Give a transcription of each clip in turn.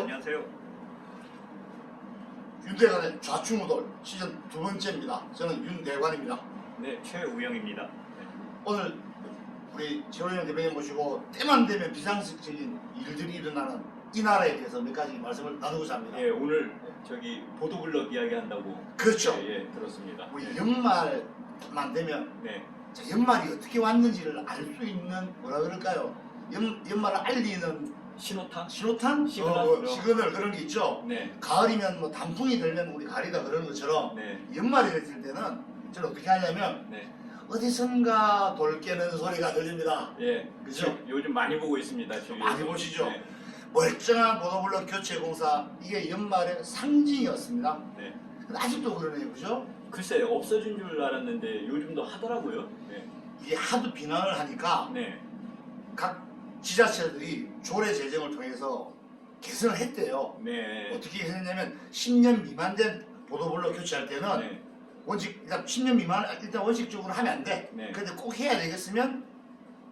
안녕하세요. 안녕하세요. 윤대관의 좌충우돌 시즌 2번째입니다. 저는 윤대관입니다. 네, 최우영입니다. 네. 오늘 우리 최우영 대표님 모시고 때만 되면 비상식적인 일들이 일어나는 이 나라에 대해서 몇 가지 말씀을 나누고자 합니다. 예, 오늘 저기 보도블럭 이야기한다고. 그렇죠. 예, 들었습니다. 우리 네. 연말만 되면 네, 자, 연말이 어떻게 왔는지를 알 수 있는 뭐라 그럴까요? 연말을 알리는 신호탄? 신호탄? 시그널 그런 게 있죠. 네, 가을이면 뭐 단풍이 들면 우리 가리다 그러는 것처럼 네, 연말이 됐을 때는 저는 어떻게 하냐면 네. 어디선가 돌 깨는 소리가 들립니다. 예, 그죠? 요즘 많이 보고 있습니다. 주위에서. 많이 보시죠? 네, 멀쩡한 보도블럭 교체 공사, 이게 연말의 상징이었습니다. 네. 근데 아직도 그러네요, 그죠? 글쎄 없어진 줄 알았는데 요즘도 하더라고요. 네, 이게 하도 비난을 하니까 네, 각 지자체들이 조례 제정을 통해서 개선을 했대요. 네, 어떻게 했냐면 10년 미만 된 보도블럭 교체할 때는 네, 원칙 일단 10년 미만 일단 원칙적으로 하면 안 돼. 네. 근데 꼭 해야 되겠으면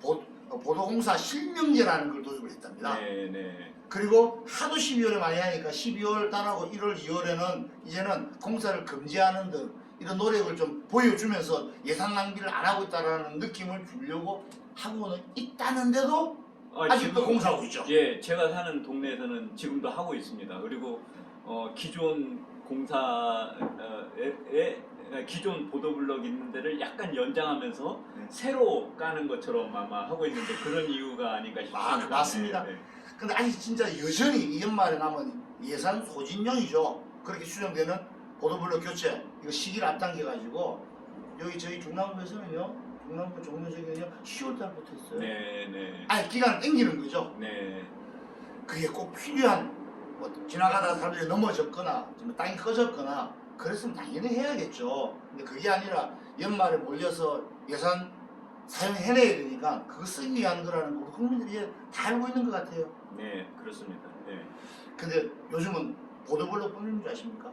보도공사 실명제라는 걸 도입을 했답니다. 네, 네. 그리고 하도 12월에 많이 하니까 12월 달하고 1월, 2월에는 이제는 공사를 금지하는 등 이런 노력을 좀 보여주면서 예산 낭비를 안 하고 있다는 느낌을 주려고 하고는 있다는데도 아직도 지금, 공사하고 있죠. 예, 제가 사는 동네에서는 지금도 하고 있습니다. 그리고 기존 공사에 기존 보도블럭 있는 데를 약간 연장하면서 네. 새로 까는 것처럼 아마 하고 있는데 그런 이유가 아닌가 싶습니다. 맞습니다. 네, 근데 아직 진짜 여전히 이 연말에 남은 예산 소진용이죠. 그렇게 추정되는 보도블럭 교체 이거 시기를 앞당겨가지고 여기 저희 중남부에서는요, 중남부 종로적에는요 10월 달부터 했어요. 네, 네, 아니 기간을 땡기는 거죠. 네, 그게 꼭 필요한 뭐 지나가다가 사람들이 넘어졌거나 좀 땅이 꺼졌거나 그랬으면 당연히 해야겠죠. 근데 그게 아니라 연말에 몰려서 예산 사용해내야 되니까 그거 쓰기 위한 거라는 거 우리 국민들이 이제 다 알고 있는 것 같아요. 네, 그렇습니다. 네. 근데 요즘은 보도블럭 뿐인 줄 아십니까?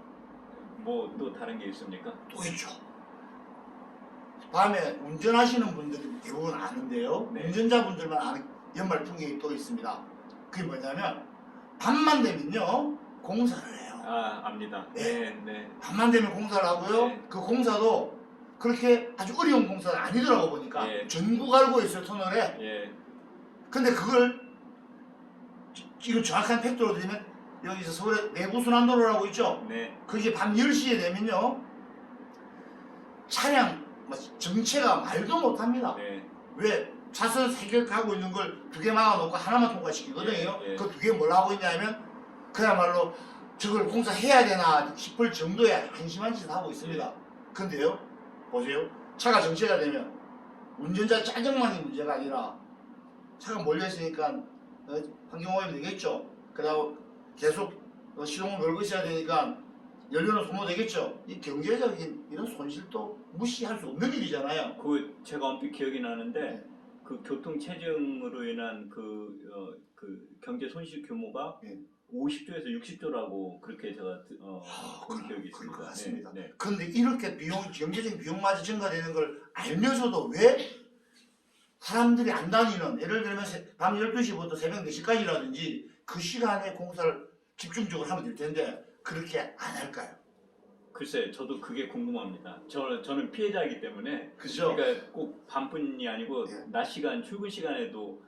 뭐 또 다른 게 있습니까? 또 있죠. 밤에 운전하시는 분들이 대부분 아는데요. 네. 운전자분들만 아는 연말 풍경이 또 있습니다. 그게 뭐냐면 밤만 되면요 공사를 해요. 아, 압니다. 네, 네, 밤만 되면 공사를 하고요. 네. 그 공사도 그렇게 아주 어려운 공사는 아니더라고 보니까 예. 전구 갈고 있어요 터널에. 예, 근데 그걸 지금 정확한 팩트로 드리면 여기서 서울에 내부순환도로라고 있죠. 네, 그게 밤 10시에 되면요 차량 정체가 말도 못합니다. 네, 왜? 차선 3개 가고 있는 걸 2개 막아놓고 하나만 통과시키거든요. 예, 예. 그 2개 뭘 하고 있냐면 그야말로 저걸 공사해야 되나 싶을 정도의 한심한 짓을 하고 있습니다. 근데요 보세요, 차가 정체가 되면 운전자 짜증만이 문제가 아니라 차가 몰려있으니까 환경오염이 되겠죠. 그리고 계속 시동을 걸고 있어야 되니까 연료는 소모되겠죠. 이 경제적인 이런 손실도 무시할 수 없는 일이잖아요. 그 제가 언뜻 기억이 나는데 네. 그 교통 체증으로 인한 그 경제 손실 규모가 네. 50조에서 60조라고 그렇게 제가 본 기억이 있습니다. 그럴 것 같습니다. 네, 네. 그런데 이렇게 경제적인 비용마저 증가되는 걸 알면서도 왜 사람들이 안 다니는, 예를 들면 밤 12시부터 새벽 4시까지라든지 그 시간에 공사를 집중적으로 하면 될 텐데 그렇게 안 할까요? 글쎄, 저도 그게 궁금합니다. 저는 피해자이기 때문에. 그죠? 그러니까 꼭 밤뿐이 아니고 예. 낮 시간, 출근 시간에도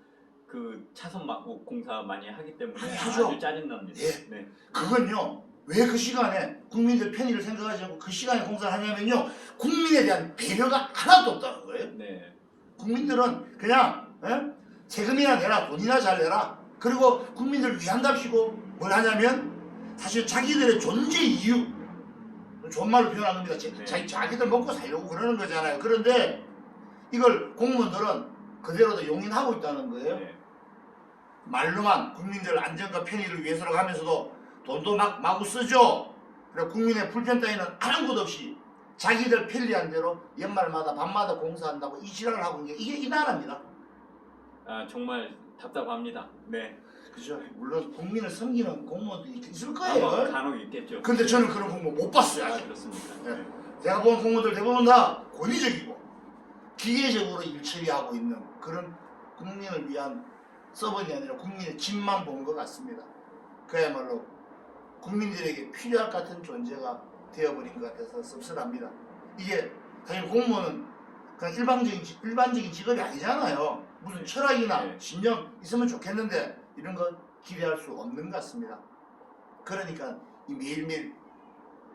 그 차선 막고 공사 많이 하기 때문에 많이 하죠. 아주 짜증납니다. 예. 네. 그건요, 왜 그 시간에 국민들 편의를 생각하지 않고 그 시간에 공사를 하냐면요, 국민에 대한 배려가 하나도 없다는 거예요. 네. 국민들은 그냥 세금이나 내라, 돈이나 잘 내라. 그리고 국민들을 위한답시고 뭘 하냐면 사실 자기들의 존재 이유, 좋은 말로 표현한 겁니다. 네. 자기들 먹고 살려고 그러는 거잖아요. 그런데 이걸 공무원들은 그대로 용인하고 있다는 거예요. 네. 말로만 국민들 안전과 편의를 위해서라고 하면서도 돈도 마구 쓰죠. 그리고 국민의 불편 따위는 아무것도 없이 자기들 편리한 대로 연말마다 밤마다 공사한다고 이 지랄을 하고 있는 게 이게 이 나라입니다. 아, 정말 답답합니다. 네. 그죠? 물론 국민을 섬기는 공무원도 있을 거예요. 아마 간혹 있겠죠. 근데 저는 그런 공무원 못 봤어요. 아, 아직. 그렇습니다. 네. 네. 제가 본 공무원들 대부분 다 권위적이고 기계적으로 일 처리하고 있는 그런 국민을 위한 서버이 아니라 국민의 집만 본 것 같습니다. 그야말로 국민들에게 필요할 것 같은 존재가 되어버린 것 같아서 씁쓸합니다. 이게 당연히 공무원은 그냥 일반적인 직업이 아니잖아요. 무슨 철학이나 네. 신념 있으면 좋겠는데 이런 거 기대할 수 없는 것 같습니다. 그러니까 이 매일매일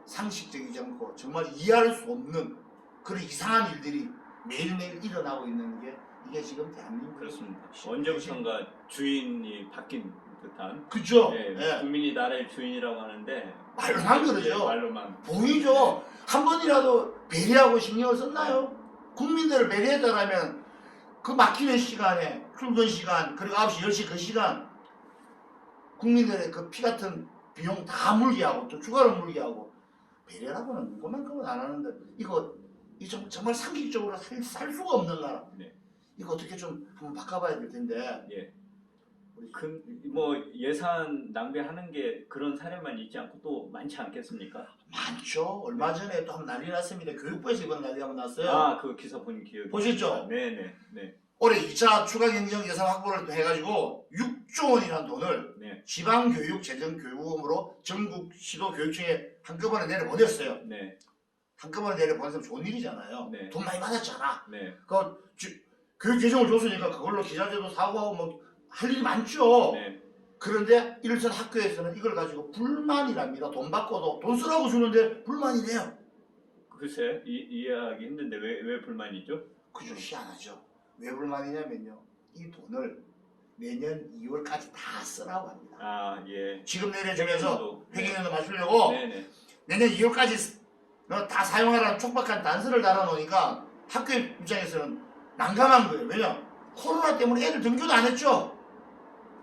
상식적이지 않고 정말 이해할 수 없는 그런 이상한 일들이 매일매일 일어나고 있는 게 이게 지금 대한민국 그렇습니다. 언제부턴가 주인이 바뀐 듯한. 그죠? 예, 예. 국민이 나라의 주인이라고 하는데 말로만 그러죠. 예, 말로만. 보이죠? 한 번이라도 배려하고 신경을 썼나요? 국민들을 배려했다라면 그 막히는 시간에 출근 시간 그리고 9시 10시 그 시간 국민들의 그 피 같은 비용 다 물게 하고 또 추가로 물게 하고 배려라고는 그만큼은 안 하는데 이거 정말 상식적으로 살 수가 없는 나라. 네. 이거 어떻게 좀 한번 바꿔봐야 될 텐데. 예. 뭐 예산 낭비하는 게 그런 사례만 있지 않고 또 많지 않겠습니까? 많죠. 얼마 전에 또 한 난리 났습니다. 교육부에서 이번 난리 한번 났어요. 아, 그 기사 본 기억이. 보셨죠? 네네. 네. 올해 2차 추가 경정 예산 확보를 또 해가지고 6조 원이라는 돈을 네. 지방교육재정교육원으로 전국 시도교육청에 한꺼번에 내려보냈어요. 네. 한꺼번에 내려보내면 좋은 일이잖아요. 네. 돈 많이 받았잖아. 네. 그 교육재정을 줬으니까 그걸로 기자재도 사고하고 뭐 할 일이 많죠. 네. 그런데 일선 학교에서는 이걸 가지고 불만이랍니다. 돈 받고도 돈 쓰라고 주는데 불만이래요. 글쎄 이해하기 힘든데 왜 불만이죠? 그죠, 희한하죠. 왜 불만이냐면요. 이 돈을 내년 2월까지 다 쓰라고 합니다. 아, 예. 지금 내려주면서 회계연도. 회계연도 맞추려고 네네. 내년 2월까지 다 사용하라는 촉박한 단서를 달아놓으니까 학교 입장에서는 난감한 거예요. 왜냐? 코로나 때문에 애들 등교도 안 했죠.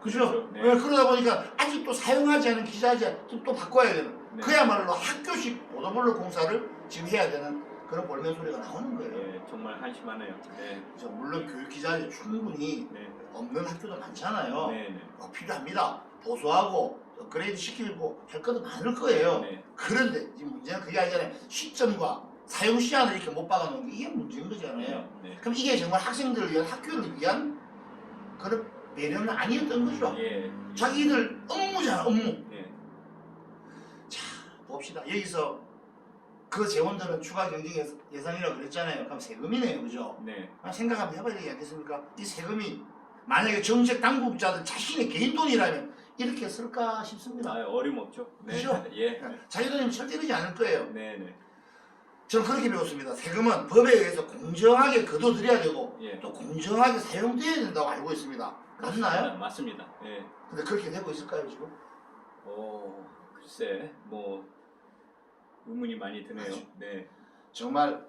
그죠? 그렇죠. 네. 그러다 보니까 아직도 사용하지 않은 기자재 또 바꿔야 되는. 네. 그야말로 학교식 보도블록 공사를 지금 해야 되는 그런 볼멘 소리가 나오는 거예요. 네, 정말 한심하네요. 네. 그래서 물론 교육 기자재 충분히 네. 없는 학교도 많잖아요. 네네. 필요합니다. 보수하고 업그레이드 시키고 할 것도 많을 거예요. 네. 그런데 지금 문제는 그게 아니잖아요. 시점과 사용 시한을 이렇게 못 박아놓은 게 이게 문제인 거잖아요. 네. 그럼 이게 정말 학생들을 위한 학교를 위한 그런 배려는 아니었던 거죠. 예. 자기들 업무잖아, 업무. 예. 자, 봅시다. 여기서 그 재원들은 추가 경정 예산이라고 그랬잖아요. 그럼 세금이네요, 그죠? 네. 생각 한번 해봐야 되지 않겠습니까? 이 세금이 만약에 정책 당국자들 자신의 개인 돈이라면 이렇게 쓸까 싶습니다. 아, 어림없죠. 네. 그죠? 예. 자기 돈이면 절대 되지 않을 거예요. 네네. 저는 그렇게 배웠습니다. 세금은 법에 의해서 공정하게 거둬들여야 되고 예. 또 공정하게 사용돼야 된다고 알고 있습니다. 맞나요? 맞습니다. 예. 근데 그렇게 되고 있을까요, 지금? 글쎄, 뭐 의문이 많이 드네요. 맞죠. 네. 정말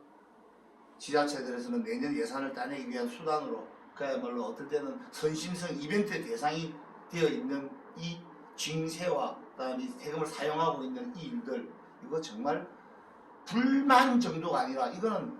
지자체들에서는 내년 예산을 따내기 위한 수단으로 그야말로 어떨 때는 선심성 이벤트 대상이 되어 있는 이 징세와 그다음에 이 세금을 사용하고 있는 이 일들 이거 정말 불만 정도가 아니라 이거는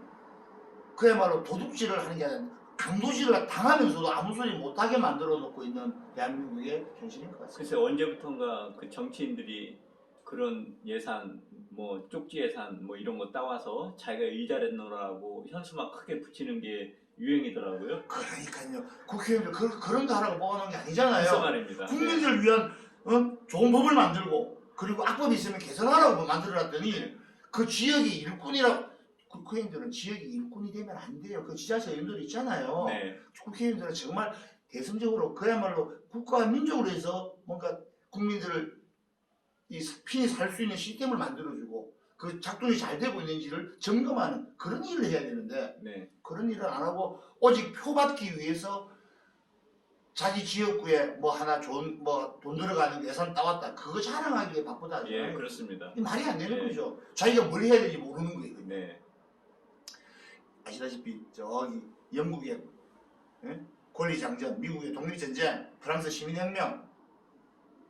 그야말로 도둑질을 하는 게 아니라 강도질을 당하면서도 아무 소리 못하게 만들어 놓고 있는 대한민국의 현실인 것 같습니다. 글쎄 언제부턴가 그 정치인들이 그런 예산, 뭐 쪽지 예산 뭐 이런 거 따와서 자기가 일잘했 노라고 현수막 크게 붙이는 게 유행이더라고요. 그러니까요. 국회의원들 그런 거 하라고 뽑아놓은 게 아니잖아요. 글쎄 말입니다. 국민들을 위한 좋은 법을 만들고 그리고 악법이 있으면 개선하라고 만들어놨더니 네. 그 지역의 일꾼이라고 국회의원들은 지역의 일꾼이 되면 안 돼요. 그 지자체 의원들 있잖아요. 네. 국회의원들은 정말 대승적으로 그야말로 국가와 민족을 위해서 뭔가 국민들을 이 편히 살 수 있는 시스템을 만들어주고 그 작동이 잘 되고 있는지를 점검하는 그런 일을 해야 되는데 네. 그런 일을 안 하고 오직 표 받기 위해서 자기 지역구에 뭐 하나 좋은 뭐 돈 들어가는 예산 따왔다 그거 자랑하기에 바쁘다. 예, 그렇습니다. 이 말이 안 되는 네. 거죠. 자기가 뭘 해야 될지 모르는 거예요. 네. 아시다시피 저기 영국의 권리장전, 미국의 독립전쟁, 프랑스 시민혁명,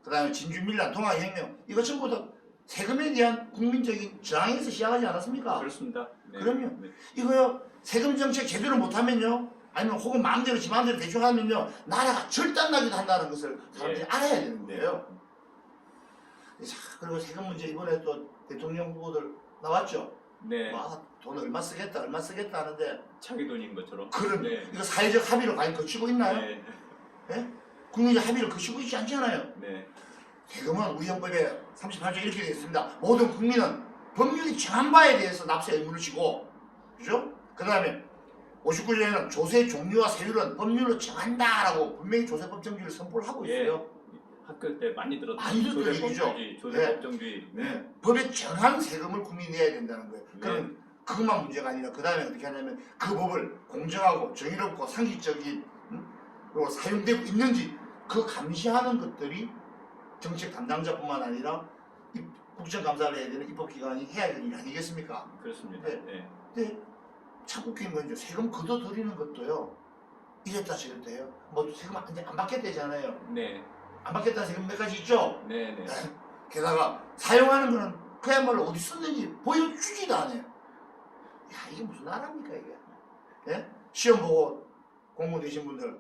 그 다음에 진주밀란 동학혁명 이거 전부 다 세금에 대한 국민적인 저항에서 시작하지 않았습니까? 그렇습니다. 네. 그럼요. 네. 이거요 세금 정책 제대로 못하면요 아니면 혹은 마음대로 지 마음대로 대충 하면요 나라가 절단나기도 한다는 것을 사람들이 예. 알아야 되는 거예요. 자, 그리고 세금 문제 이번에 또 대통령 후보들 나왔죠. 네. 돈 얼마 쓰겠다 하는데 자기 돈인 것처럼. 그럼 네. 이거 사회적 합의를 과연 거치고 있나요? 네. 예? 국민적 합의를 거치고 있지 않잖아요. 네. 세금은 우리 헌법에 38조 이렇게 되어 있습니다. 모든 국민은 법률이 정한 바에 대해서 납세 의무를 지고, 그죠? 그 다음에 59조에는 조세 종류와 세율은 법률로 정한다라고 분명히 조세법 정규를 선포를 하고 있어요. 학교 때 많이 들었던 많이 듣던 얘기죠. 조세법 정규. 네. 법에 정한 세금을 국민이 내야 된다는 거예요. 그럼 그것만 문제가 아니라 그 다음에 어떻게 하냐면 그 법을 공정하고 정의롭고 상식적인 그리고 사용되고 있는지 그 감시하는 것들이 정책 담당자뿐만 아니라 국정감사를 해야 되는 입법기관이 해야 되는 일 아니겠습니까? 그렇습니다. 네. 네. 근데 참 웃긴 건 이제 세금 걷어들이는 것도요. 이랬다 저랬다 해요. 뭐 세금 안 받겠다잖아요. 네. 안 받겠다는 세금 몇 가지 있죠? 네. 네. 게다가 사용하는 거는 그야말로 어디 썼는지 보여주지도 않아요. 야, 이게 무슨 나라입니까 이게? 예? 시험 보고 공무원 되신 분들,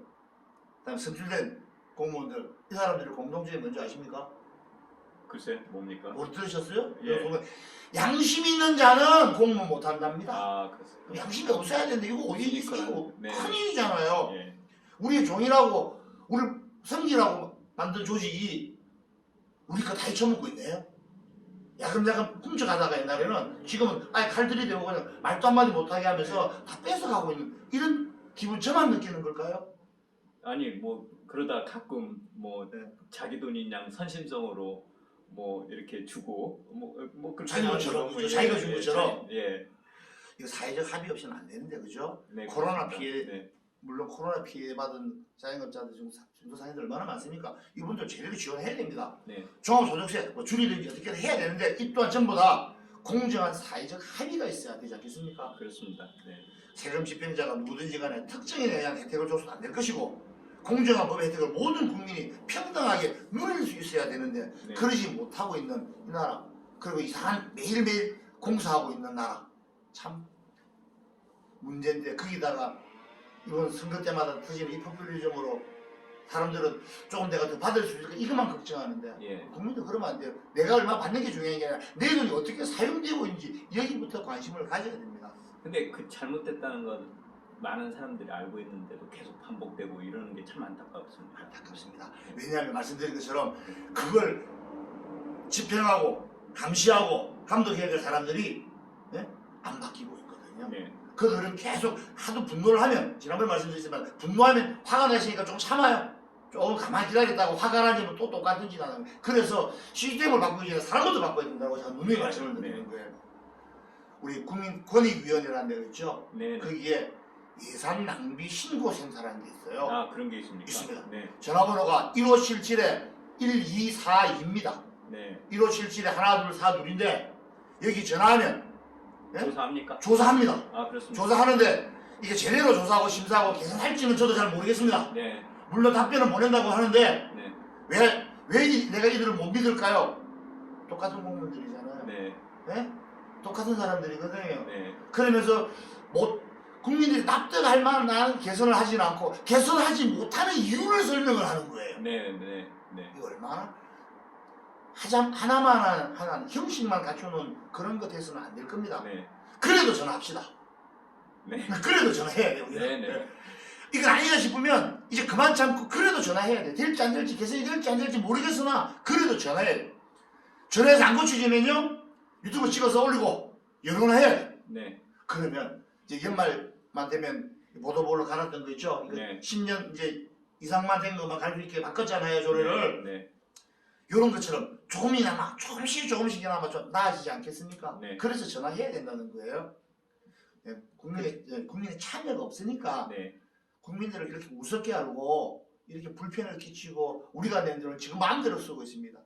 그다음 선출된 공무원들, 이 사람들의 공통점이 뭔지 아십니까? 글쎄 뭡니까? 못 들으셨어요? 예. 양심 있는 자는 공무원 못 한답니다. 아, 그렇습니다. 양심이 없어야 되는데 이거 어디 있어? 네. 큰일이잖아요. 예. 우리의 종이라고 우리 성기라고 만든 조직이 우리 거 다 잊혀먹고 있네요. 야금야금 훔쳐가다가 옛날에는 지금은 아예 칼 들이대고 그냥 말도 한마디 못하게 하면서 다 뺏어가고 있는 이런 기분 저만 느끼는 걸까요? 아니 뭐 그러다 가끔 뭐 네. 자기 돈인 양 선심성으로 뭐 이렇게 주고 뭐 그렇게 자기가 하는 것처럼, 거 그죠? 자기가 준 것처럼. 예. 이거 사회적 합의 없이는 안 되는데 그죠? 네, 코로나 그렇습니다. 피해 네. 물론 코로나 피해 받은 자영업자들 지금 중소상인들 얼마나 많습니까? 이분들 제대로 지원해야 됩니다. 네. 종합소득세 뭐 줄이든지 어떻게 해야 되는데 이 또한 전부 다 공정한 사회적 합의가 있어야 되지 않겠습니까? 그렇습니다. 네. 세금 집행자가 누구든지 간에 특정인에 의한 혜택을 줘서는 안 될 것이고 공정한 법의 혜택을 모든 국민이 평등하게 누릴 수 있어야 되는데 네. 그러지 못하고 있는 이 나라 그리고 이상한 매일매일 공사하고 있는 나라 참 문제인데 거기다가 이번 선거 때마다 터지는 이 포퓰리즘으로 사람들은 조금 내가 더 받을 수 있을까 이것만 걱정하는데 예. 국민도 그러면 안 돼요. 내가 얼마 받는 게 중요한 게 아니라 내 돈이 어떻게 사용되고 있는지 여기부터 관심을 가져야 됩니다. 근데 그 잘못됐다는 건 많은 사람들이 알고 있는데도 계속 반복되고 이러는 게 참 안타깝습니다. 안타깝습니다. 왜냐하면 말씀드린 것처럼 그걸 집행하고 감시하고 감독해야 될 사람들이 안 바뀌고 있거든요. 네. 그들은 계속 하도 분노를 하면 지난번에 말씀드렸지만 분노하면 화가 나시니까 좀 참아요. 조금 가만히 기다렸다고 화가 나지면 또 똑같은 짓 하는 거예요. 그래서 시스템을 바꾸기 전에 사람부터 바꿔야 된다고 제가 분명히 말씀을 드리는 거예요. 우리 국민권익위원회라는 데가 있죠. 네. 거기에 예산 낭비 신고 센터라는 게 있어요. 아 그런 게 있습니까? 있습니다. 네. 전화번호가 1577에 1242입니다. 네. 1577에 하나 둘 사 둘인데 여기 전화하면 조사합니까? 조사합니다. 아 그렇습니다. 조사하는데 이게 제대로 조사하고 심사하고 개선할지는 저도 잘 모르겠습니다. 네. 물론 답변은 보낸다고 하는데 네. 왜 내가 이들을 못 믿을까요? 똑같은 공무원들이잖아요. 네. 네? 똑같은 사람들이거든요. 네. 그러면서 국민들이 납득할 만한 개선을 하지는 않고 개선하지 못하는 이유를 설명을 하는 거예요. 네. 네. 네. 이거 얼마나 하나만 하나 형식만 갖춰놓은 그런 것 해서는 안 될 겁니다. 네. 그래도 전화합시다. 네. 그래도 전화해야 돼요. 우리가. 네. 네. 이건 아니다 싶으면 이제 그만 참고 그래도 전화해야 돼. 될지 안 될지 개선이 될지 안 될지 모르겠으나 그래도 전화해야 돼. 전화해서 안 고쳐지면요 유튜브 찍어서 올리고 여론화해야 돼. 네. 그러면 이제 연말만 되면 보도보로 갈았던 거 있죠. 이거 네. 10년 이제 이상만 된 것만 갈 수 있게 바꿨잖아요 조례를. 네. 이런 것처럼 조금이나마 조금씩이나마 좀 나아지지 않겠습니까? 네. 그래서 전화해야 된다는 거예요. 국민의 참여가 없으니까 네. 국민들을 이렇게 우습게 하고 이렇게 불편을 끼치고 우리가 낸 돈을 지금 마음대로 쓰고 있습니다.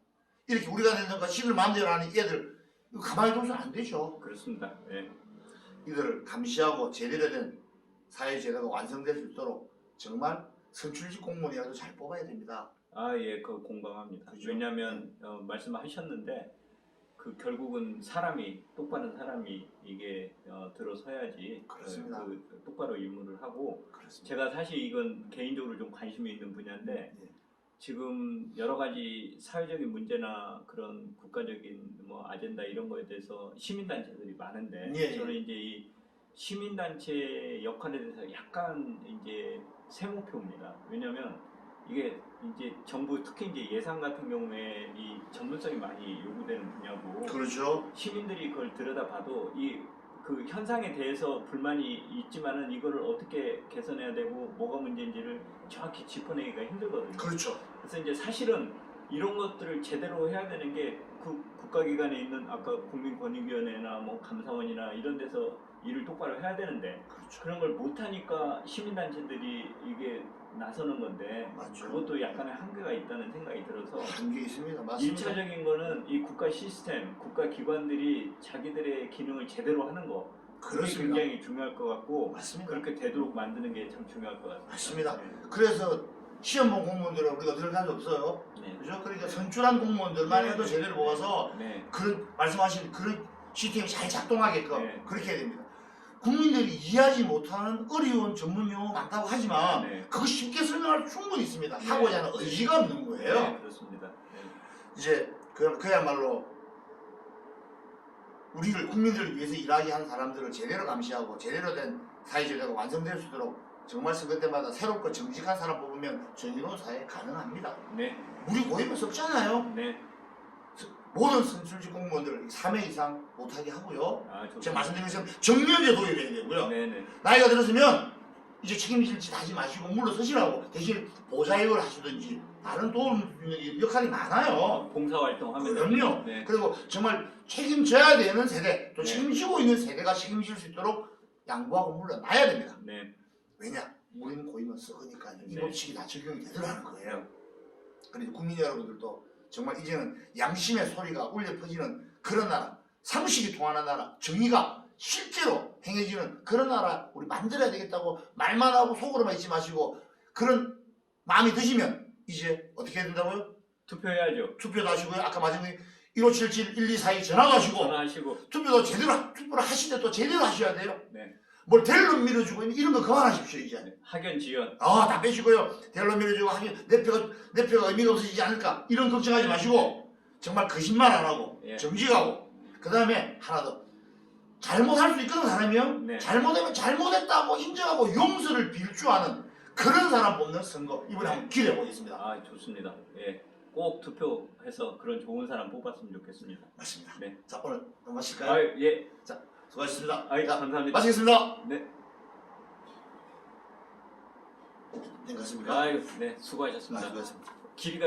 이렇게 우리가 낸 돈과 지들 마음대로 하는 얘들 이거 가만히 둬서는 안 되죠. 그렇습니다. 네. 이들을 감시하고 제대로 된 사회제도가 완성될 수 있도록 정말 선출직 공무원이라도 잘 뽑아야 됩니다. 아, 예, 그 공감합니다. 그죠? 왜냐하면 말씀하셨는데 그 결국은 사람이 똑바른 사람이 이게 들어서야지 그렇습니다. 그 똑바로 임무를 하고 그렇습니다. 제가 사실 이건 개인적으로 좀 관심이 있는 분야인데 예. 지금 여러 가지 사회적인 문제나 그런 국가적인 뭐 아젠다 이런 거에 대해서 시민단체들이 많은데 예, 예. 저는 이제 이 시민단체 역할에 대해서 약간 이제 세모표입니다. 왜냐하면 이게 이제 정부 특히 이제 예산 같은 경우에 이 전문성이 많이 요구되는 분야고 그렇죠. 시민들이 그걸 들여다봐도 이 그 현상에 대해서 불만이 있지만은 이거를 어떻게 개선해야 되고 뭐가 문제인지를 정확히 짚어내기가 힘들거든요. 그렇죠. 그래서 이제 사실은 이런 것들을 제대로 해야 되는 게 그 국가기관에 있는 아까 국민권익위원회나 뭐 감사원이나 이런 데서 일을 똑바로 해야 되는데 그렇죠. 그런 걸 못하니까 시민단체들이 이게 나서는 건데 맞죠. 그것도 약간의 한계가 있다는 생각이 들어서 한계 있습니다. 맞습니다. 1차적인 거는 이 국가 시스템, 국가 기관들이 자기들의 기능을 제대로 하는 거 그게 그렇습니다. 굉장히 중요할 것 같고 맞습니다. 그렇게 되도록 만드는 게 참 중요할 것 같습니다. 맞습니다. 네. 그래서 시험 본 공무원들은 우리가 들어간 적 없어요. 네. 그죠? 그러니까 선출한 공무원들만 해도 네. 제대로 뽑아서 네. 그런 말씀하신 그런 시스템이 잘 작동하게끔 네. 그렇게 해야 됩니다. 국민들이 이해하지 못하는 어려운 전문 용어 많다고 하지만 네. 그거 쉽게 설명할 충분히 있습니다. 네. 하고자 하는 의지가 없는 거예요. 네, 그렇습니다. 네. 이제 그야말로 우리를 국민들을 위해서 일하게 한 사람들을 제대로 감시하고 제대로 된 사회제도가 완성될 수 있도록 정말 선거 때마다 새롭고 정직한 사람 뽑으면 정의로운 사회 가능합니다. 네. 우리 고임은 썩잖아요. 네. 모든 선출직 공무원들 3회 이상 못하게 하고요. 아, 좋습니다. 제가 말씀드린 것처럼 정년제 도입해야 되고요. 네네. 나이가 들었으면 이제 책임질 짓 하지 마시고 물러서시라고 대신 보좌역을 하시든지 다른 도움 역할이 많아요. 봉사활동 하면 그럼요. 네. 그리고 정말 책임져야 되는 세대 또 네. 책임지고 있는 세대가 책임질 수 있도록 양보하고 물러나야 됩니다. 네. 왜냐? 우리는 고임은 썩으니까 이 네. 법칙이 다 적용이 되더라는 거예요. 그래서 국민 여러분들도 정말 이제는 양심의 소리가 울려 퍼지는 그런 나라, 상식이 통하는 나라, 정의가 실제로 행해지는 그런 나라 우리 만들어야 되겠다고 말만 하고 속으로만 있지 마시고 그런 마음이 드시면 이제 어떻게 해야 된다고요? 투표해야죠. 투표도 하시고요. 아까 마지막에 1577-1242 전화도 하시고 전화하시고. 투표도 제대로 투표를 하실 때 또 제대로 하셔야 돼요. 네. 뭘 델론 밀어주고 이런 거 그만하십시오 이제. 네. 학연 지연. 다 빼시고요. 델론 밀어주고 하면 내 표가 의미가 없어지지 않을까 이런 걱정하지 마시고 정말 거짓말 안 하고 예. 정직하고 그 다음에 하나 더 잘못할 수 있거든 사람이요. 네. 잘못하면 잘못했다고 인정하고 용서를 빌 줄 아는 그런 사람 뽑는 선거 이번에 한번 기대해 보겠습니다. 아, 좋습니다. 예. 꼭 투표해서 그런 좋은 사람 뽑았으면 좋겠습니다. 맞습니다. 네. 자 오늘 한번 마실까요? 아, 예. 수고하셨습니다. 아, 자, 감사합니다. 마치겠습니다. 네. 된 것 같습니까? 아유, 네. 수고하셨습니다. 수고하셨습니다. 길이가